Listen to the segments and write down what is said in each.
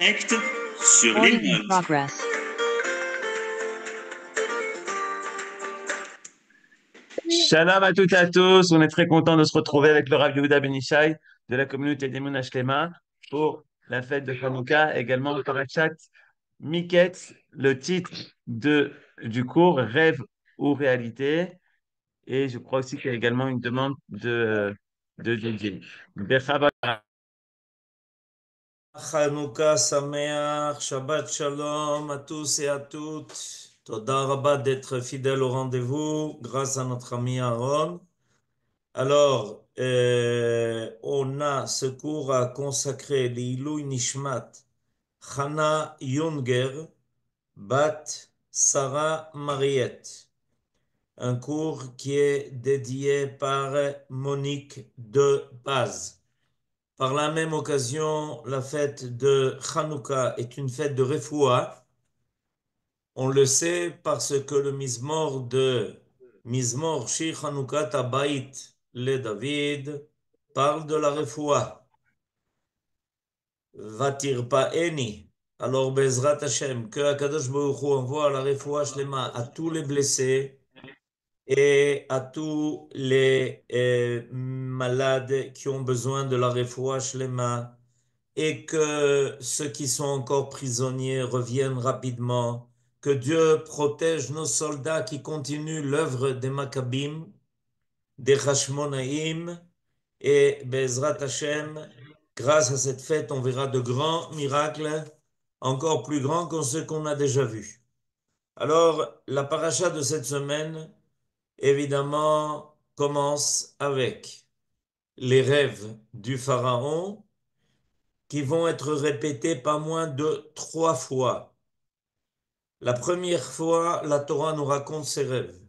Direct sur les Recording in notes. progress. Shalom à toutes et à tous. On est très content de se retrouver avec le Rav Yehuda Ben Ishai de la communauté d'Emunah Shlema pour la fête de Hanouka, également Parashat Miketz, le titre du cours Rêve ou réalité. Et je crois aussi qu'il y a également une demande de Didier. Bechaba. Hanouka Sameach, Shabbat Shalom à tous et à toutes. Toda Rabba d'être fidèles au rendez-vous grâce à notre ami Aaron. Alors, on a ce cours à consacrer l'Ilui Nishmat Chana Yunger Bat Sarah Mariette. Un cours qui est dédié par Monique de Paz. Par la même occasion, la fête de Hanouka est une fête de Refoua. On le sait parce que le Mizmor Shir Hanouka Tabayit le David parle de la Refoua. Vatir Eni. Alors, Bezrat Hashem, que Akadosh Baruch Hu envoie la Refoua Shlema à tous les blessés et à tous les malades qui ont besoin de la Refoua Shlema, et que ceux qui sont encore prisonniers reviennent rapidement, que Dieu protège nos soldats qui continuent l'œuvre des Maccabim, des Hashmonaïm, et Bezrat Hashem, grâce à cette fête, on verra de grands miracles, encore plus grands que ceux qu'on a déjà vus. Alors, la paracha de cette semaine, évidemment, commence avec les rêves du Pharaon, qui vont être répétés pas moins de 3 fois. La première fois, la Torah nous raconte ses rêves.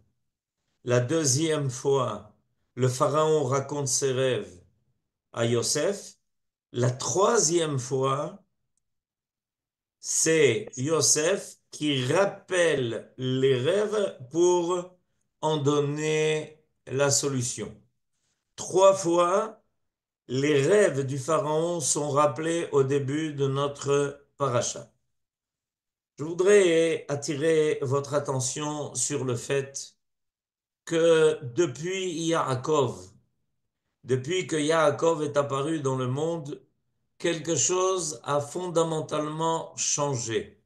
La deuxième fois, le Pharaon raconte ses rêves à Yosef. La troisième fois, c'est Yosef qui rappelle les rêves pour en donner la solution. 3 fois, les rêves du Pharaon sont rappelés au début de notre paracha. Je voudrais attirer votre attention sur le fait que depuis que Yaakov est apparu dans le monde, quelque chose a fondamentalement changé.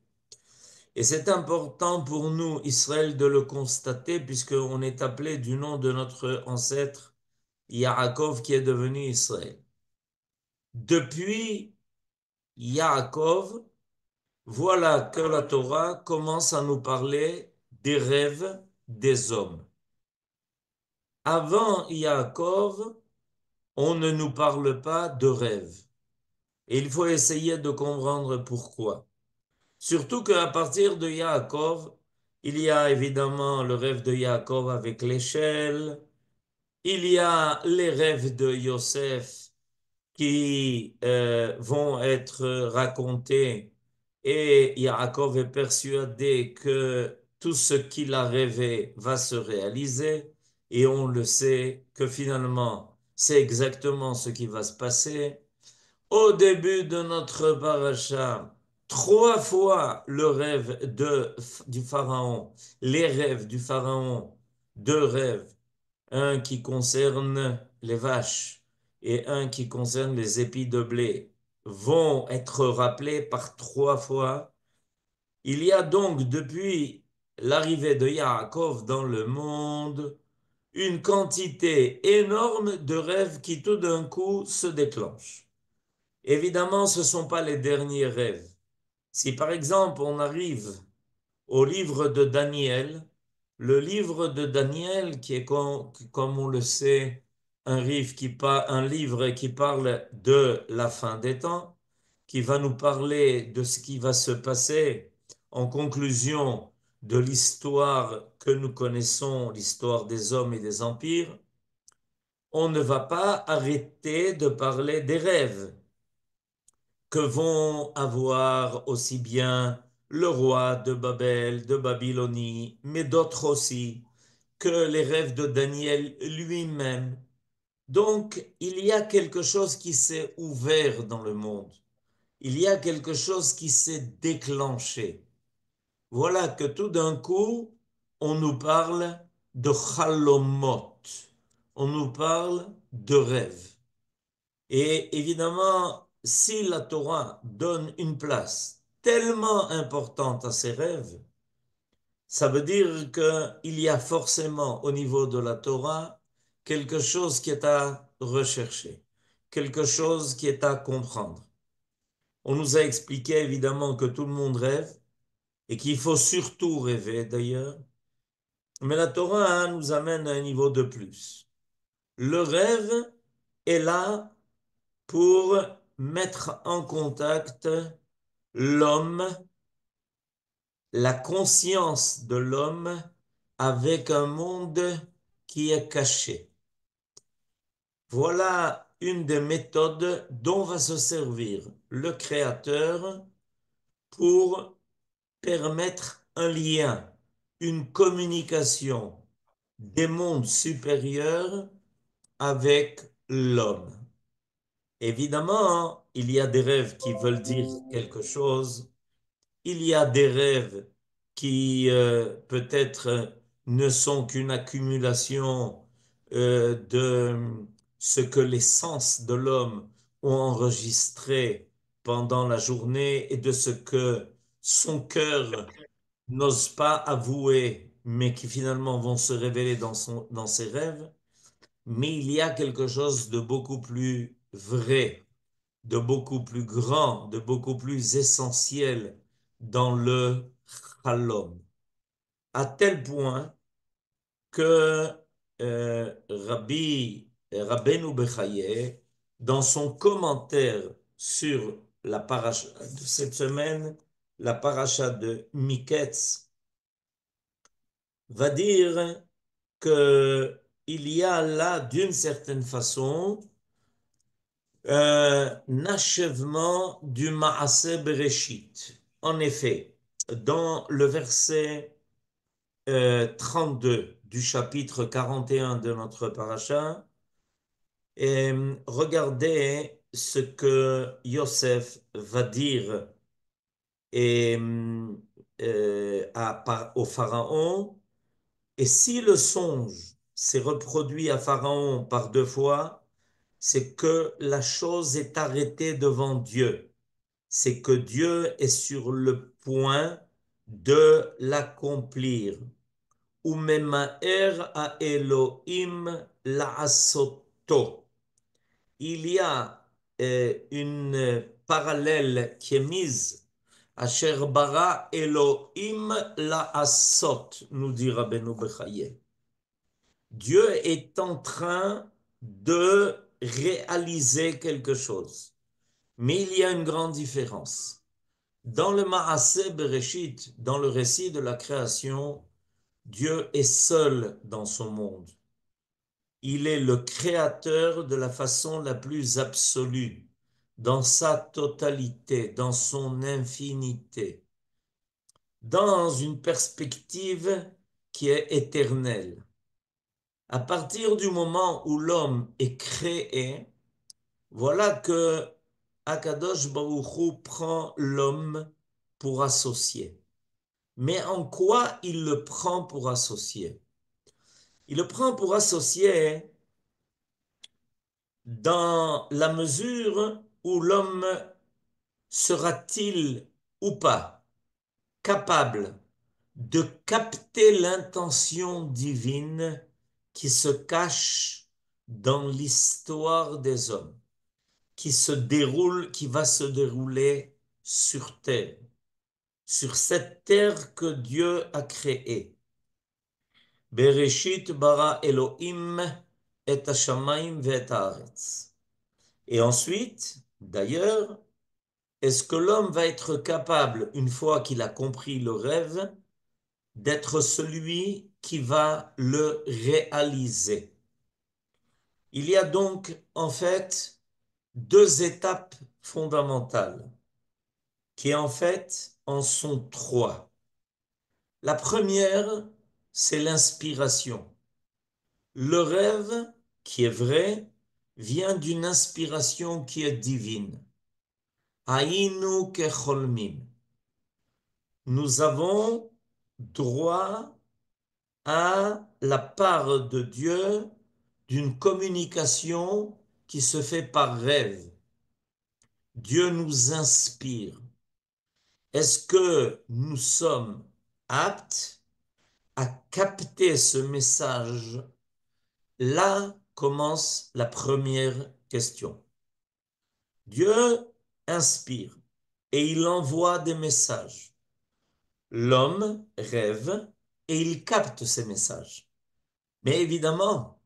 Et c'est important pour nous, Israël, de le constater, puisqu'on est appelé du nom de notre ancêtre Yaakov qui est devenu Israël. Depuis Yaakov, voilà que la Torah commence à nous parler des rêves des hommes. Avant Yaakov, on ne nous parle pas de rêves. Et il faut essayer de comprendre pourquoi. Surtout qu'à partir de Yaakov, il y a évidemment le rêve de Yaakov avec l'échelle, il y a les rêves de Yosef qui vont être racontés, et Yaakov est persuadé que tout ce qu'il a rêvé va se réaliser, et on le sait que finalement c'est exactement ce qui va se passer. Au début de notre paracha, 3 fois le rêve du Pharaon, les rêves du Pharaon, 2 rêves, un qui concerne les vaches et un qui concerne les épis de blé, vont être rappelés par 3 fois. Il y a donc depuis l'arrivée de Yaakov dans le monde une quantité énorme de rêves qui tout d'un coup se déclenchent. Évidemment, ce ne sont pas les derniers rêves. Si par exemple on arrive au livre de Daniel, le livre de Daniel qui est, comme on le sait, un livre qui parle de la fin des temps, qui va nous parler de ce qui va se passer en conclusion de l'histoire que nous connaissons, l'histoire des hommes et des empires, on ne va pas arrêter de parler des rêves que vont avoir aussi bien le roi de Babel, de Babylonie, mais d'autres aussi, que les rêves de Daniel lui-même. Donc, il y a quelque chose qui s'est ouvert dans le monde. il y a quelque chose qui s'est déclenché. Voilà que tout d'un coup, on nous parle de chalomot, on nous parle de rêves. Et évidemment, si la Torah donne une place tellement importante à ces rêves, ça veut dire qu'il y a forcément au niveau de la Torah quelque chose qui est à rechercher, quelque chose qui est à comprendre. On nous a expliqué évidemment que tout le monde rêve et qu'il faut surtout rêver d'ailleurs, mais la Torah hein, nous amène à un niveau de plus. Le rêve est là pour mettre en contact l'homme, la conscience de l'homme avec un monde qui est caché. Voilà une des méthodes dont va se servir le Créateur pour permettre un lien, une communication des mondes supérieurs avec l'homme. Évidemment, il y a des rêves qui veulent dire quelque chose. Il y a des rêves qui peut-être ne sont qu'une accumulation de ce que les sens de l'homme ont enregistré pendant la journée et de ce que son cœur n'ose pas avouer, mais qui finalement vont se révéler dans ses rêves. Mais il y a quelque chose de beaucoup plus vrai, de beaucoup plus grand, de beaucoup plus essentiel dans le Chalom. À tel point que Rabbeinu Bechaye, dans son commentaire sur la paracha de cette semaine, la paracha de Miketz, va dire que il y a là, d'une certaine façon, un achèvement du Maaseh Bereshit. En effet, dans le verset 32 du chapitre 41 de notre paracha, regardez ce que Yosef va dire et, au Pharaon. Et si le songe s'est reproduit à Pharaon par deux fois, c'est que la chose est arrêtée devant Dieu. C'est que Dieu est sur le point de l'accomplir. Umemaer a Elohim la'asoto. Il y a une parallèle qui est mise. Asher bara Elohim la'asot, nous dit Rabbeinu Bechaye. Dieu est en train de réaliser quelque chose. Mais il y a une grande différence. Dans le Maaseh Bereshit, dans le récit de la création, Dieu est seul dans son monde. Il est le créateur de la façon la plus absolue, dans sa totalité, dans son infinité, dans une perspective qui est éternelle. À partir du moment où l'homme est créé, voilà que Akadosh Baruch Hu prend l'homme pour associé. Mais en quoi il le prend pour associé? Il le prend pour associé dans la mesure où l'homme sera-t-il ou pas capable de capter l'intention divine qui se cache dans l'histoire des hommes, qui se déroule, qui va se dérouler sur terre, sur cette terre que Dieu a créée. Bereshit bara Elohim et hashamayim ve'et haaretz. Et ensuite, d'ailleurs, est-ce que l'homme va être capable, une fois qu'il a compris le rêve, d'être celui qui va le réaliser? Il y a donc en fait deux étapes fondamentales qui en fait en sont trois. La première, c'est l'inspiration. Le rêve, qui est vrai, vient d'une inspiration qui est divine. Hainu kecholmim. Nous avons droit à la part de Dieu d'une communication qui se fait par rêve. Dieu nous inspire. Est-ce que nous sommes aptes à capter ce message? Là commence la première question. Dieu inspire et il envoie des messages. L'homme rêve et il capte ces messages. Mais évidemment,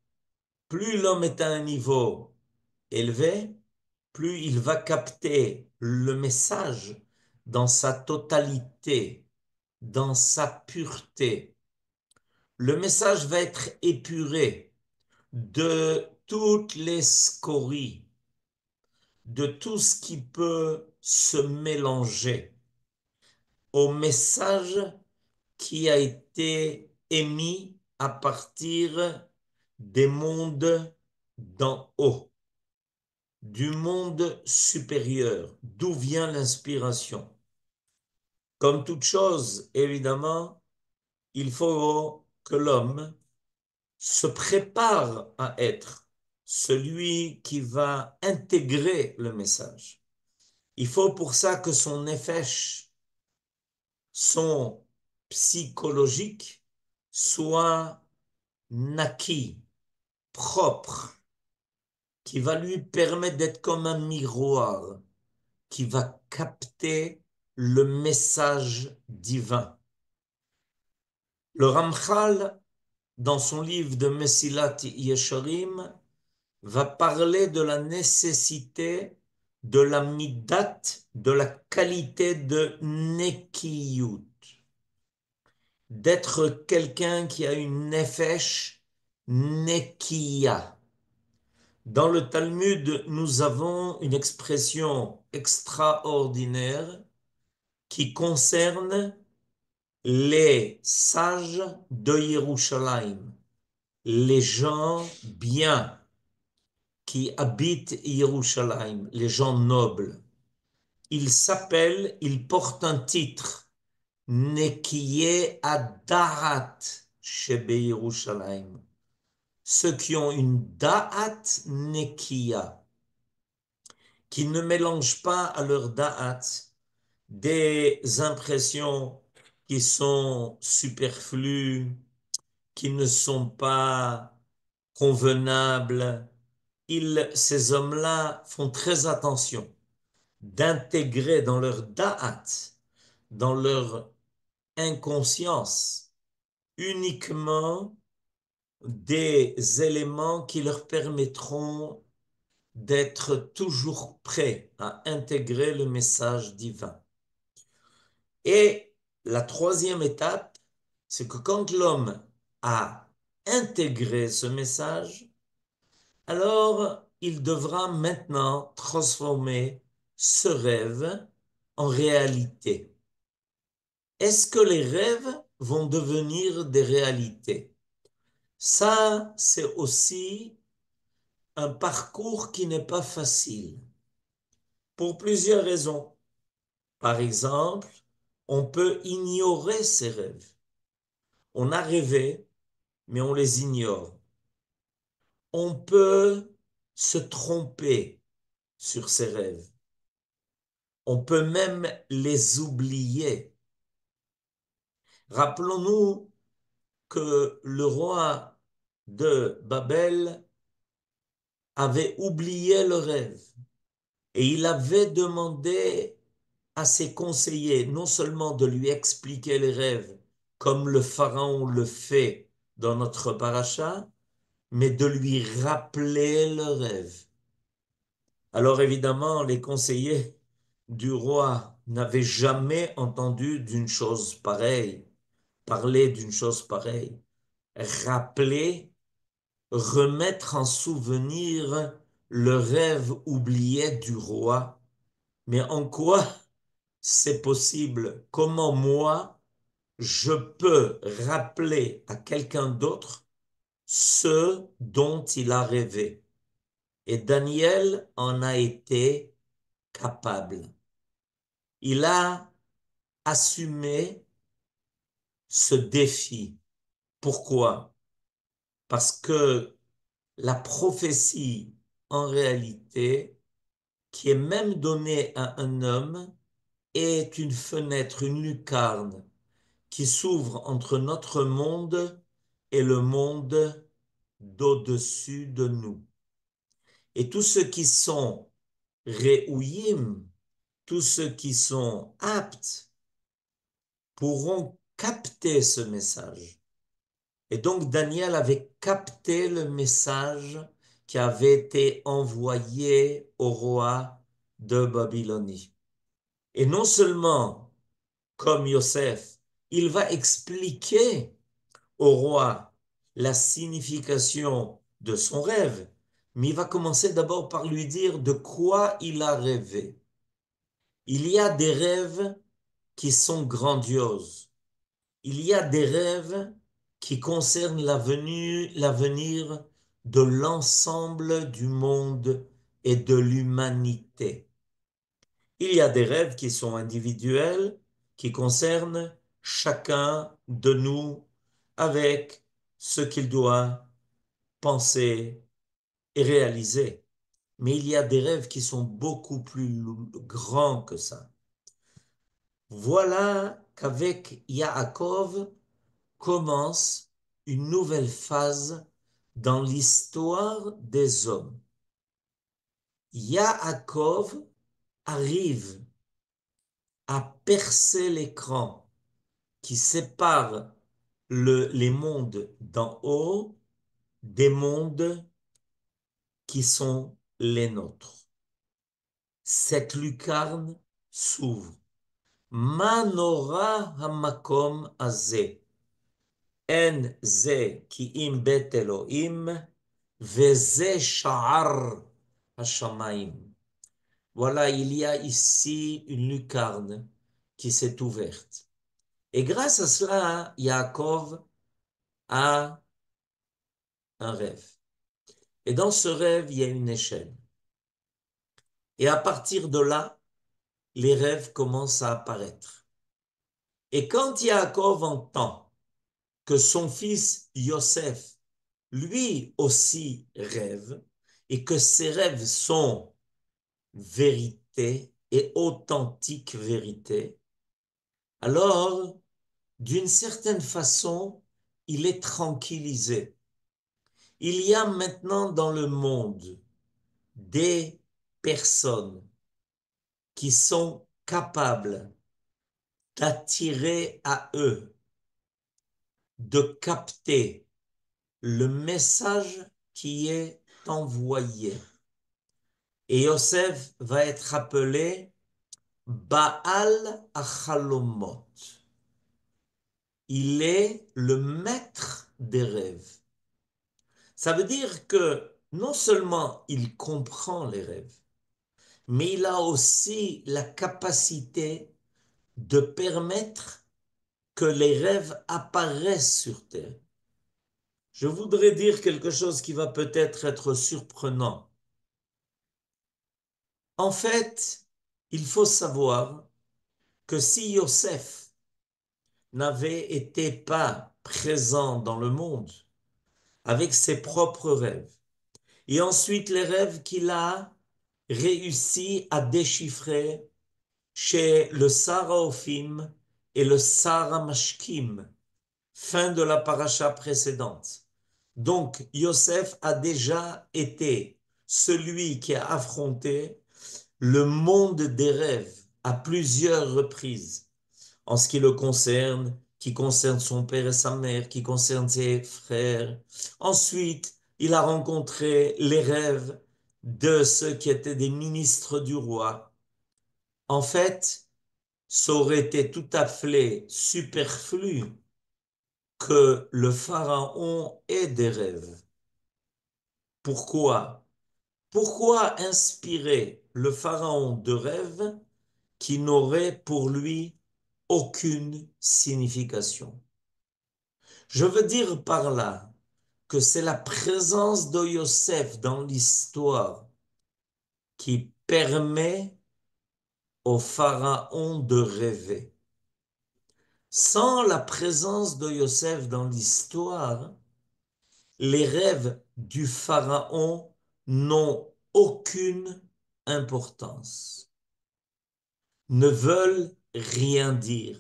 plus l'homme est à un niveau élevé, plus il va capter le message dans sa totalité, dans sa pureté. Le message va être épuré de toutes les scories, de tout ce qui peut se mélanger au message qui a été émis à partir des mondes d'en haut, du monde supérieur, d'où vient l'inspiration. Comme toute chose, évidemment, il faut que l'homme se prépare à être celui qui va intégrer le message. Il faut pour ça que son nefesh, son psychologique, soit naki, propre, qui va lui permettre d'être comme un miroir, qui va capter le message divin. Le Ramchal, dans son livre de Mesilat Yesharim, va parler de la nécessité de la midat, de la qualité de nekiyut, d'être quelqu'un qui a une nefesh nekiya. Dans le Talmud, nous avons une expression extraordinaire qui concerne les sages de Yerushalayim, les gens bien qui habitent Yerushalayim, les gens nobles. Ils s'appellent, ils portent un titre, Nekiye Adahat Shebe Yerushalayim. Ceux qui ont une Da'at Nekiya, qui ne mélangent pas à leur Da'at des impressions qui sont superflues, qui ne sont pas convenables. Ces hommes-là font très attention d'intégrer dans leur da'at, dans leur inconscience, uniquement des éléments qui leur permettront d'être toujours prêts à intégrer le message divin. Et la troisième étape, c'est que quand l'homme a intégré ce message, alors il devra maintenant transformer ce rêve en réalité. Est-ce que les rêves vont devenir des réalités? Ça, c'est aussi un parcours qui n'est pas facile, pour plusieurs raisons. Par exemple, on peut ignorer ses rêves. On a rêvé, mais on les ignore. On peut se tromper sur ses rêves. On peut même les oublier. Rappelons-nous que le roi de Babel avait oublié le rêve et il avait demandé à ses conseillers non seulement de lui expliquer les rêves comme le pharaon le fait dans notre paracha, mais de lui rappeler le rêve. Alors évidemment, les conseillers du roi n'avaient jamais entendu d'une chose pareille, parler d'une chose pareille, rappeler, remettre en souvenir le rêve oublié du roi. Mais en quoi c'est possible? Comment moi, je peux rappeler à quelqu'un d'autre ce dont il a rêvé? Et Daniel en a été capable. il a assumé ce défi. Pourquoi? Parce que la prophétie, en réalité, qui est même donnée à un homme, est une fenêtre, une lucarne qui s'ouvre entre notre monde et le monde d'au-dessus de nous. Et tous ceux qui sont réouïm, tous ceux qui sont aptes, pourront capter ce message. Et donc Daniel avait capté le message qui avait été envoyé au roi de Babylonie. Et non seulement, comme Yosef, il va expliquer au roi la signification de son rêve, mais il va commencer d'abord par lui dire de quoi il a rêvé. Il y a des rêves qui sont grandioses. Il y a des rêves qui concernent l'avenir de l'ensemble du monde et de l'humanité. Il y a des rêves qui sont individuels, qui concernent chacun de nous avec ce qu'il doit penser et réaliser. Mais il y a des rêves qui sont beaucoup plus grands que ça. Voilà qu'avec Yaakov commence une nouvelle phase dans l'histoire des hommes. Yaakov arrive à percer l'écran qui sépare les mondes d'en haut des mondes qui sont les nôtres. Cette lucarne s'ouvre. Manora hamakom azeh. En ze ki im bet Elohim, veze sha'ar hashamayim. Voilà, il y a ici une lucarne qui s'est ouverte. Et grâce à cela, Yaakov a un rêve. Et dans ce rêve, il y a une échelle. Et à partir de là, les rêves commencent à apparaître. Et quand Yaakov entend que son fils Yosef, lui aussi rêve, et que ses rêves sont vérité et authentique vérité, alors, d'une certaine façon, il est tranquillisé. Il y a maintenant dans le monde des personnes qui sont capables d'attirer à eux, de capter le message qui est envoyé. Et Yosef va être appelé Baal Achalomot. Il est le maître des rêves. Ça veut dire que non seulement il comprend les rêves, mais il a aussi la capacité de permettre que les rêves apparaissent sur Terre. Je voudrais dire quelque chose qui va peut-être être surprenant. En fait, il faut savoir que si Yosef n'avait été pas présent dans le monde avec ses propres rêves, et ensuite les rêves qu'il a réussi à déchiffrer chez le Saraophim et le Saramashkim, fin de la paracha précédente. Donc, Yosef a déjà été celui qui a affronté le monde des rêves à plusieurs reprises, en ce qui le concerne, qui concerne son père et sa mère, qui concerne ses frères. Ensuite, il a rencontré les rêves de ceux qui étaient des ministres du roi. En fait, ça aurait été tout à fait superflu que le pharaon ait des rêves. Pourquoi? Pourquoi inspirer le pharaon de rêves qui n'auraient pour lui aucune signification? Je veux dire par là que c'est la présence de Yosef dans l'histoire qui permet au pharaon de rêver. Sans la présence de Yosef dans l'histoire, les rêves du pharaon n'ont aucune importance, ne veulent rien dire.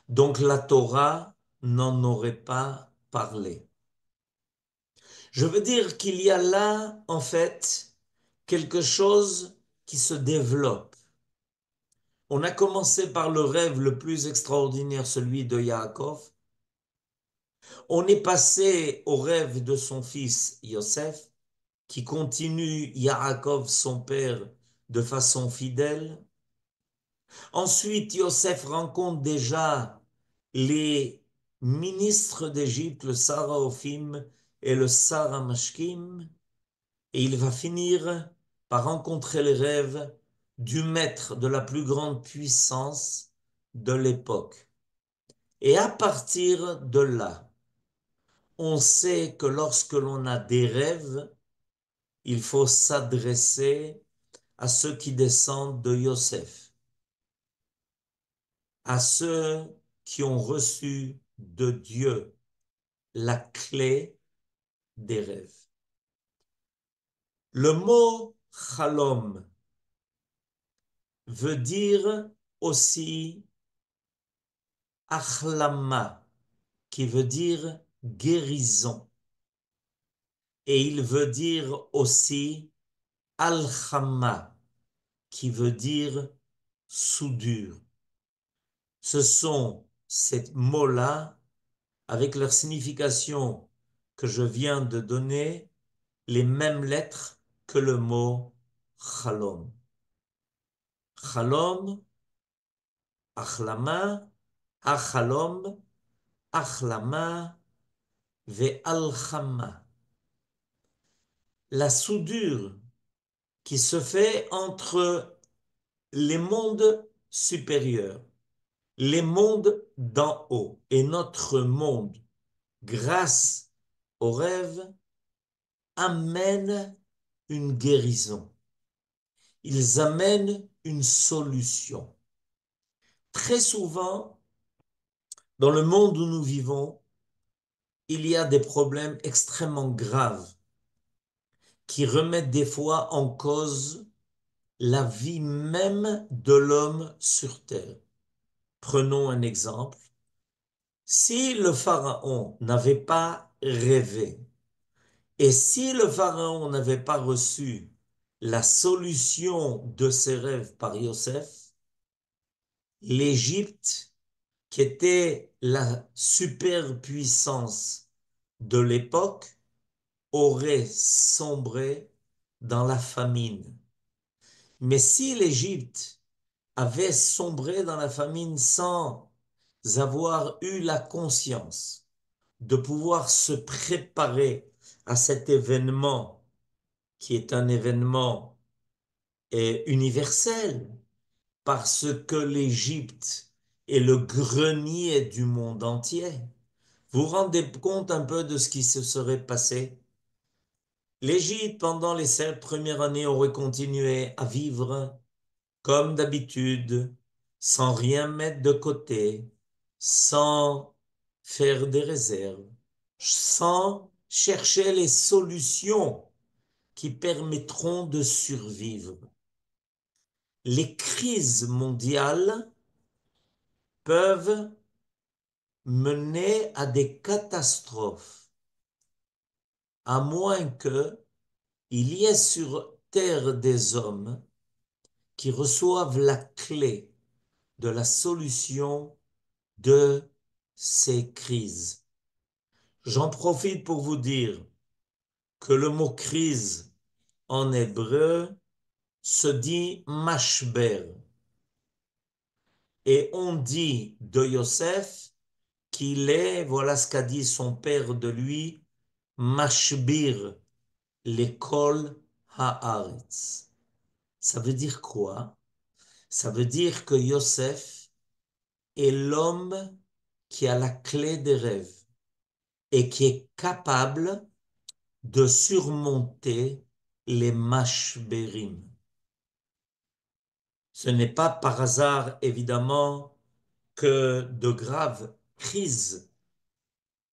Donc la Torah n'en aurait pas parlé. Je veux dire qu'il y a là, en fait, quelque chose qui se développe. On a commencé par le rêve le plus extraordinaire, celui de Yaakov. On est passé au rêve de son fils Yosef, qui continue Yaakov, son père, de façon fidèle. Ensuite, Yosef rencontre déjà les ministres d'Égypte, le Saraophim et le Saramashkim, et il va finir par rencontrer les rêves du maître de la plus grande puissance de l'époque. Et à partir de là, on sait que lorsque l'on a des rêves, il faut s'adresser à ceux qui descendent de Yosef, à ceux qui ont reçu de Dieu la clé des rêves. Le mot chalom veut dire aussi achlama, qui veut dire guérison. Et il veut dire aussi alchama, qui veut dire soudure. Ce sont ces mots-là, avec leur signification que je viens de donner, les mêmes lettres que le mot chalom. Chalom, achlama, achalom, achlama, ve'alchama. La soudure qui se fait entre les mondes supérieurs, les mondes d'en haut et notre monde, grâce au rêve, amènent une guérison. Ils amènent une solution. Très souvent, dans le monde où nous vivons, il y a des problèmes extrêmement graves qui remettent des fois en cause la vie même de l'homme sur terre. Prenons un exemple. Si le pharaon n'avait pas rêvé et si le pharaon n'avait pas reçu la solution de ses rêves par Yosef, l'Égypte, qui était la superpuissance de l'époque, aurait sombré dans la famine. Mais si l'Égypte avait sombré dans la famine sans avoir eu la conscience de pouvoir se préparer à cet événement qui est un événement universel, parce que l'Égypte est le grenier du monde entier. Vous vous rendez compte un peu de ce qui se serait passé? L'Égypte, pendant les 7 premières années, aurait continué à vivre comme d'habitude, sans rien mettre de côté, sans faire des réserves, sans chercher les solutions qui permettront de survivre. Les crises mondiales peuvent mener à des catastrophes, à moins que il y ait sur terre des hommes qui reçoivent la clé de la solution de ces crises. J'en profite pour vous dire que le mot crise en hébreu se dit mashber. Et on dit de Yosef qu'il est, voilà ce qu'a dit son père de lui, mashbir, l'école haaretz. Ça veut dire quoi? Ça veut dire que Yosef est l'homme qui a la clé des rêves et qui est capable de surmonter les mashberim. Ce n'est pas par hasard, évidemment, que de graves crises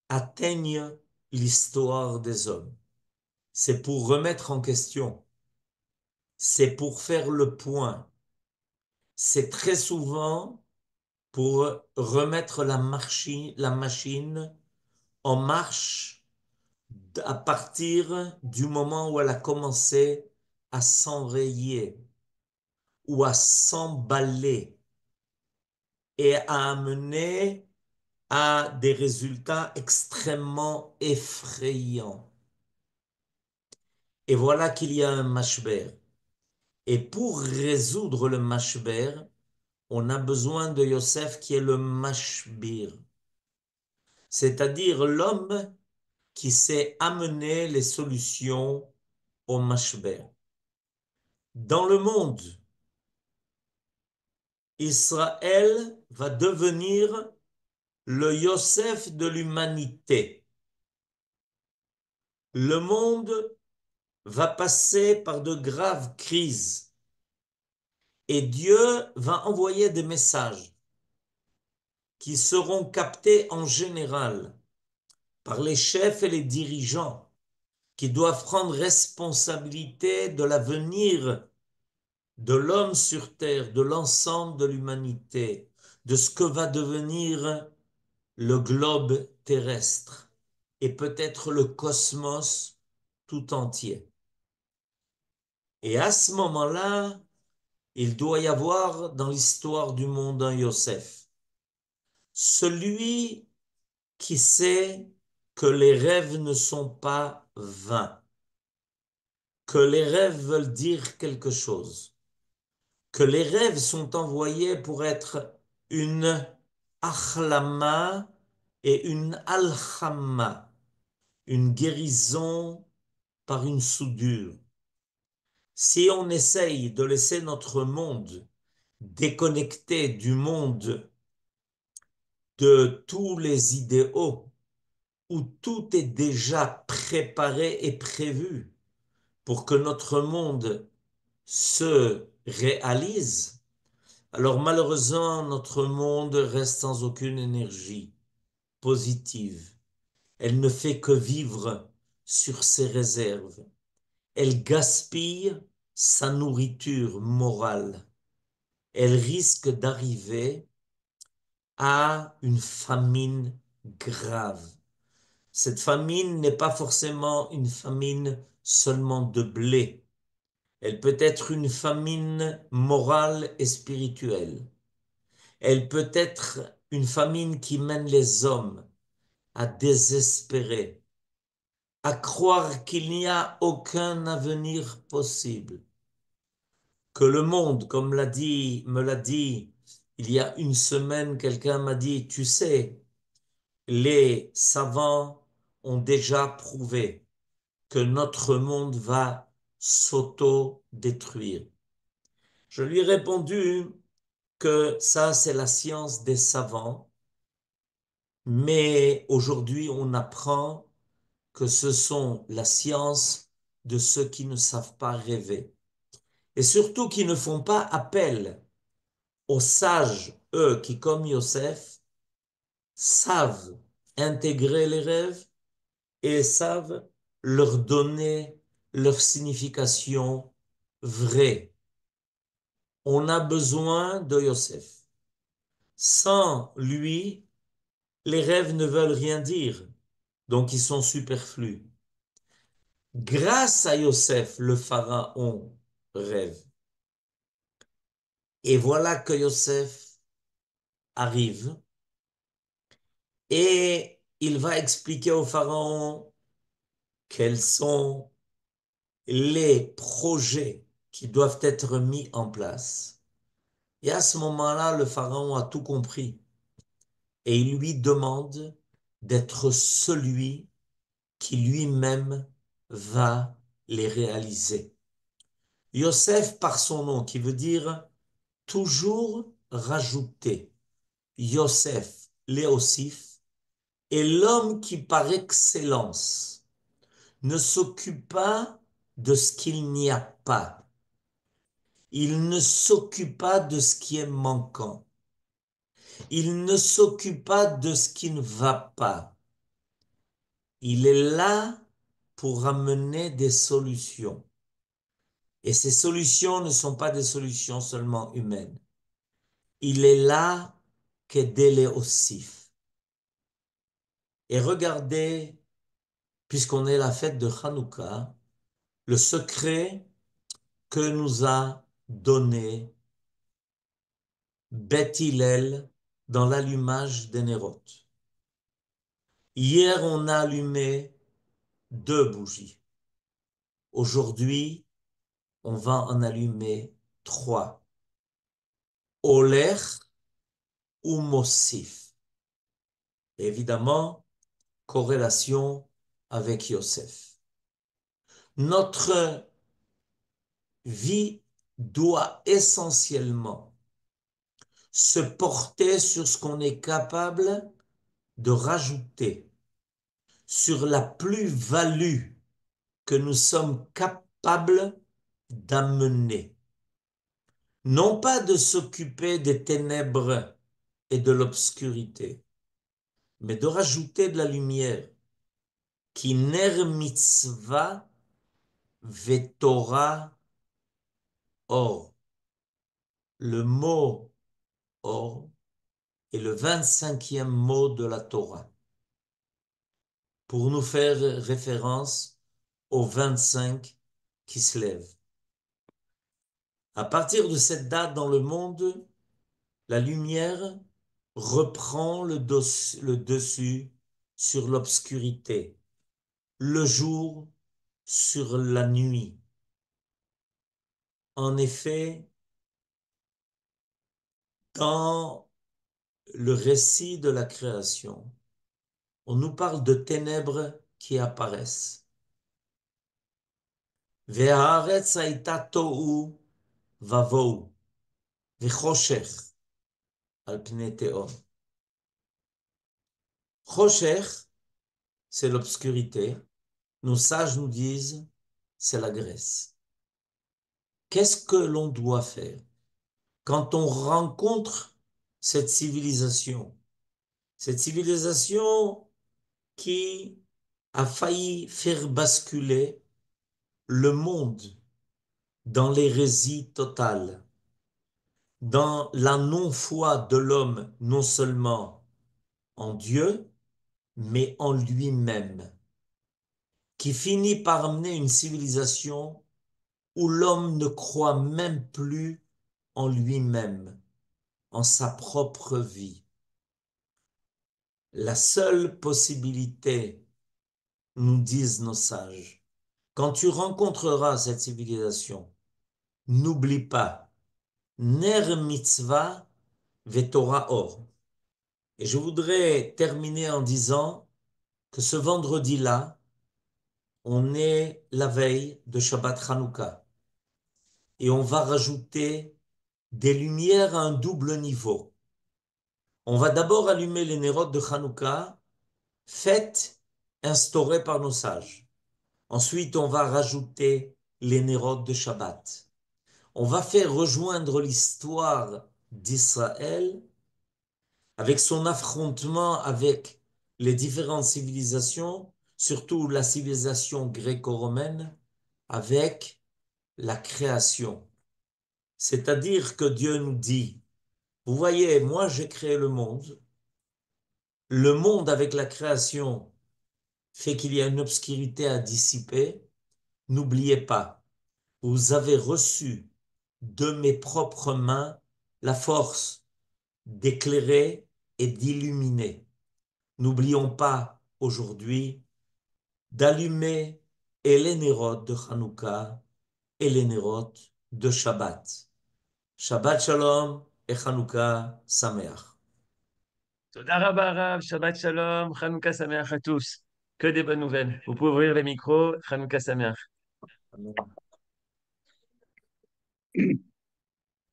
atteignent l'histoire des hommes. C'est pour remettre en question, c'est pour faire le point, c'est très souvent pour remettre la machine en marche à partir du moment où elle a commencé à s'enrayer ou à s'emballer et à amener à des résultats extrêmement effrayants. Et voilà qu'il y a un mashber. Et pour résoudre le mashber, on a besoin de Yosef qui est le mashbir, c'est-à-dire l'homme qui sait amener les solutions au mashber. Dans le monde, Israël va devenir le Yosef de l'humanité. Le monde va passer par de graves crises et Dieu va envoyer des messages qui seront captés en général par les chefs et les dirigeants qui doivent prendre responsabilité de l'avenir de l'homme sur terre, de l'ensemble de l'humanité, de ce que va devenir le globe terrestre et peut-être le cosmos tout entier. Et à ce moment-là, il doit y avoir dans l'histoire du monde un Yosef, celui qui sait que les rêves ne sont pas vains, que les rêves veulent dire quelque chose, que les rêves sont envoyés pour être une achlama et une alchama, une guérison par une soudure. Si on essaye de laisser notre monde déconnecté du monde de tous les idéaux, où tout est déjà préparé et prévu pour que notre monde se réalise, alors malheureusement, notre monde reste sans aucune énergie positive. Elle ne fait que vivre sur ses réserves. Elle gaspille sa nourriture morale. Elle risque d'arriver à une famine grave. Cette famine n'est pas forcément une famine seulement de blé. Elle peut être une famine morale et spirituelle. Elle peut être une famine qui mène les hommes à désespérer, à croire qu'il n'y a aucun avenir possible, que le monde, comme me l'a dit il y a une semaine, quelqu'un m'a dit, tu sais, les savants ont déjà prouvé que notre monde va s'auto-détruire. Je lui ai répondu que ça, c'est la science des savants, mais aujourd'hui, on apprend que ce sont la science de ceux qui ne savent pas rêver et surtout qui ne font pas appel aux sages, eux, qui, comme Yosef, savent intégrer les rêves et savent leur donner leur signification vraie. On a besoin de Yosef. Sans lui, les rêves ne veulent rien dire, donc ils sont superflus. Grâce à Yosef, le pharaon rêve. Et voilà que Yosef arrive et il va expliquer au pharaon quels sont les projets qui doivent être mis en place. Et à ce moment-là, le pharaon a tout compris et il lui demande d'être celui qui lui-même va les réaliser. Yosef, par son nom, qui veut dire toujours rajouter. Yosef, Léosif, est l'homme qui, par excellence, ne s'occupe pas de ce qu'il n'y a pas. Il ne s'occupe pas de ce qui est manquant. Il ne s'occupe pas de ce qui ne va pas. Il est là pour amener des solutions. Et ces solutions ne sont pas des solutions seulement humaines. Il est là qu'aider les ossifs. Et regardez, puisqu'on est la fête de Hanouka, le secret que nous a donné Beth Hillel dans l'allumage des nérotes. Hier, on a allumé 2 bougies. Aujourd'hui, on va en allumer 3. Oler ou Mossif. Évidemment, corrélation avec Yosef. Notre vie doit essentiellement se porter sur ce qu'on est capable de rajouter, sur la plus-value que nous sommes capables d'amener. Non pas de s'occuper des ténèbres et de l'obscurité, mais de rajouter de la lumière. Qui ner mitzvah vetora or. Le mot or est le 25e mot de la Torah, pour nous faire référence aux 25 qui se lèvent. À partir de cette date dans le monde, la lumière reprend le dessus sur l'obscurité, le jour sur la nuit. En effet, dans le récit de la création, on nous parle de ténèbres qui apparaissent. Ve'haaretz hayta tohu vavohu, ve'choshech al pnei tehom. Choshech, c'est l'obscurité. Nos sages nous disent, c'est la Grèce. Qu'est-ce que l'on doit faire quand on rencontre cette civilisation qui a failli faire basculer le monde dans l'hérésie totale, dans la non-foi de l'homme, non seulement en Dieu, mais en lui-même, qui finit par amener une civilisation où l'homme ne croit même plus en lui-même, en sa propre vie. La seule possibilité, nous disent nos sages, quand tu rencontreras cette civilisation, n'oublie pas, ner mitzvah vetora or. Et je voudrais terminer en disant que ce vendredi-là, on est la veille de Shabbat Hanouka et on va rajouter des lumières à un double niveau. On va d'abord allumer les nérodes de Hanouka, fête instaurée par nos sages. Ensuite, on va rajouter les nérodes de Shabbat. On va faire rejoindre l'histoire d'Israël avec son affrontement avec les différentes civilisations, surtout la civilisation gréco-romaine, avec la création. C'est-à-dire que Dieu nous dit, vous voyez, moi j'ai créé le monde avec la création fait qu'il y a une obscurité à dissiper, n'oubliez pas, vous avez reçu de mes propres mains la force d'éclairer et d'illuminer. N'oublions pas aujourd'hui d'allumer et les nérodes de Hanouka et les nérodes de Shabbat. Shabbat Shalom et Hanouka Sameach. Toda rabba, Rav. Shabbat Shalom, Chanukah Sameach à tous. Que des bonnes nouvelles. Vous pouvez ouvrir les micros, Chanukah Sameach. Amen.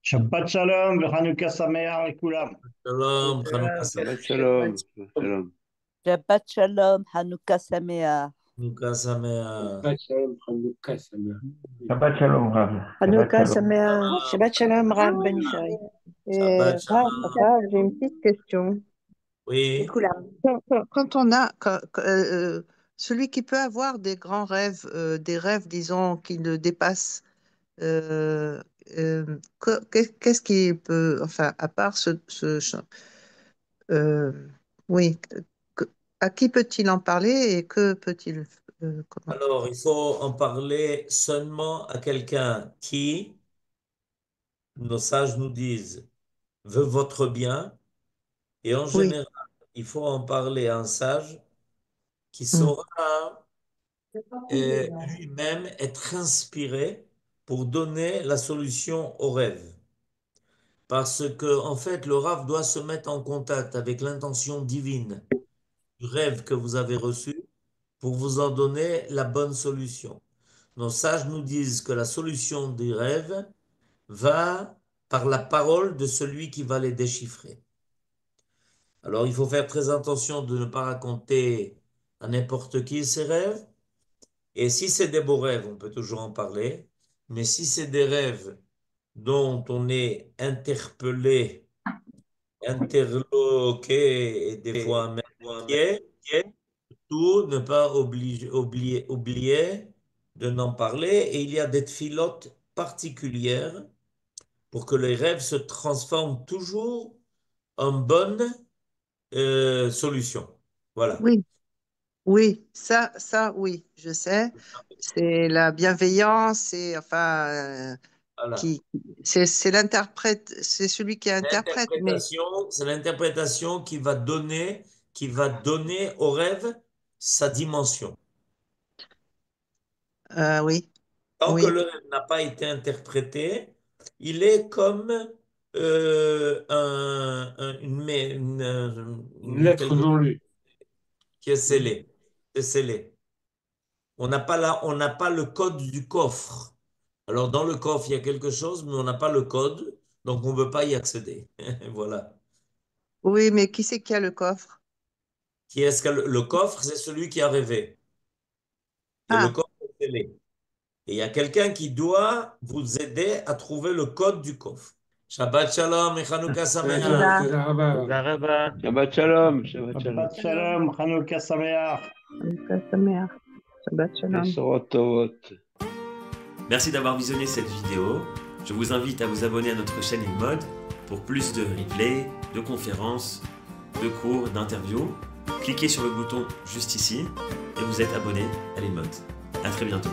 Shabbat Shalom, Hanouka Sameach לכולם. Shalom, Hanouka Sameach. Shabbat shalom. Shalom. Shabbat Shalom, Hanouka Sameach. Hanouka Sameach. Shabbat Shalom, Rav. Shabbat Hanouka Shalom. Sameach. Shabbat Shalom, Rav Ben Ishai. Shabbat Rav, j'ai une petite question. Oui. Quand on a, celui qui peut avoir des grands rêves, des rêves, disons, qui le dépassent, qu'est-ce qui peut, enfin, à part euh, oui, que- à qui peut-il en parler et que peut-il, comment? Alors, il faut en parler seulement à quelqu'un qui, nos sages nous disent, veut votre bien. Et en Oui. général, il faut en parler à un sage qui Mm. saura lui-même être inspiré pour donner la solution au rêve. Parce que, en fait, le Rav doit se mettre en contact avec l'intention divine du rêve que vous avez reçu pour vous en donner la bonne solution. Nos sages nous disent que la solution des rêves va par la parole de celui qui va les déchiffrer. Alors, il faut faire très attention de ne pas raconter à n'importe qui ses rêves. Et si c'est des beaux rêves, on peut toujours en parler. Mais si c'est des rêves dont on est interpellé, interloqué et des fois même inquiet, tout ne pas oublier de n'en parler. Et il y a des filotes particulières pour que les rêves se transforment toujours en bonne solution. Voilà. Oui, oui, oui, je sais. C'est la bienveillance, c'est enfin, Voilà. qui, c'est l'interprète, c'est celui qui interprète, mais C'est l'interprétation qui va donner au rêve sa dimension. oui, Tant que oui, le rêve n'a pas été interprété, il est comme Une lettre quelque chose non lue. qui est scellé. C'est scellé. On n'a pas le code du coffre. Alors, dans le coffre, il y a quelque chose, mais on n'a pas le code, donc on ne peut pas y accéder. Voilà. oui, mais qui c'est qui a le coffre? Qui est-ce que le coffre? C'est celui qui a rêvé. Et le Ah, coffre est scellé. Et il y a quelqu'un qui doit vous aider à trouver le code du coffre. Shabbat Shalom et Chanukah Sameach. Tida, Tודה רבה, הרב. Tודה Rabba. Shabbat Shalom, Shabbat Shalom. Shabbat Shalom, Hanouka Sameach. Hanouka Sameach, Shabbat Shalom. Besorot Tovot. Merci d'avoir visionné cette vidéo. Je vous invite à vous abonner à notre chaîne InMode pour plus de replays, de conférences, de cours, d'interviews. Cliquez sur le bouton juste ici et vous êtes abonné à l'InMode. À très bientôt.